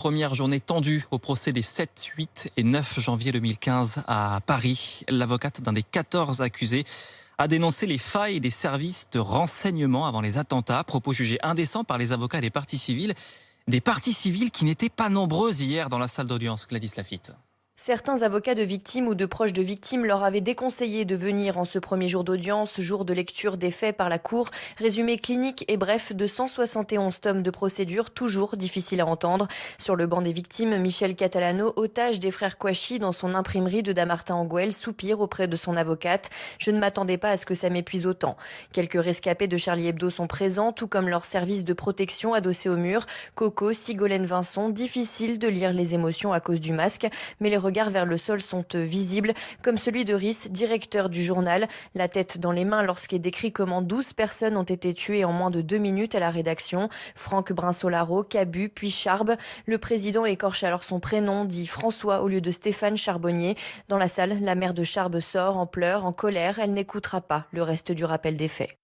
Première journée tendue au procès des 7, 8 et 9 janvier 2015 à Paris. L'avocate d'un des 14 accusés a dénoncé les failles des services de renseignement avant les attentats, propos jugés indécents par les avocats des parties civiles. Des parties civiles qui n'étaient pas nombreuses hier dans la salle d'audience. Gladys Lafitte. Certains avocats de victimes ou de proches de victimes leur avaient déconseillé de venir en ce premier jour d'audience, jour de lecture des faits par la Cour. Résumé clinique et bref de 171 tomes de procédure, toujours difficile à entendre. Sur le banc des victimes, Michel Catalano, otage des frères Kouachi dans son imprimerie de Damartin-en-Gouel, soupire auprès de son avocate. Je ne m'attendais pas à ce que ça m'épuise autant. Quelques rescapés de Charlie Hebdo sont présents, tout comme leur service de protection adossé au mur. Coco, Sigolène Vincent, difficile de lire les émotions à cause du masque, mais les regards vers le sol sont visibles, comme celui de Rhys, directeur du journal, la tête dans les mains lorsqu'il décrit comment 12 personnes ont été tuées en moins de 2 minutes à la rédaction. Franck Brinsolaro, Cabu, puis Charbe. Le président écorche alors son prénom, dit François au lieu de Stéphane Charbonnier. Dans la salle, la mère de Charbe sort en pleurs, en colère. Elle n'écoutera pas le reste du rappel des faits.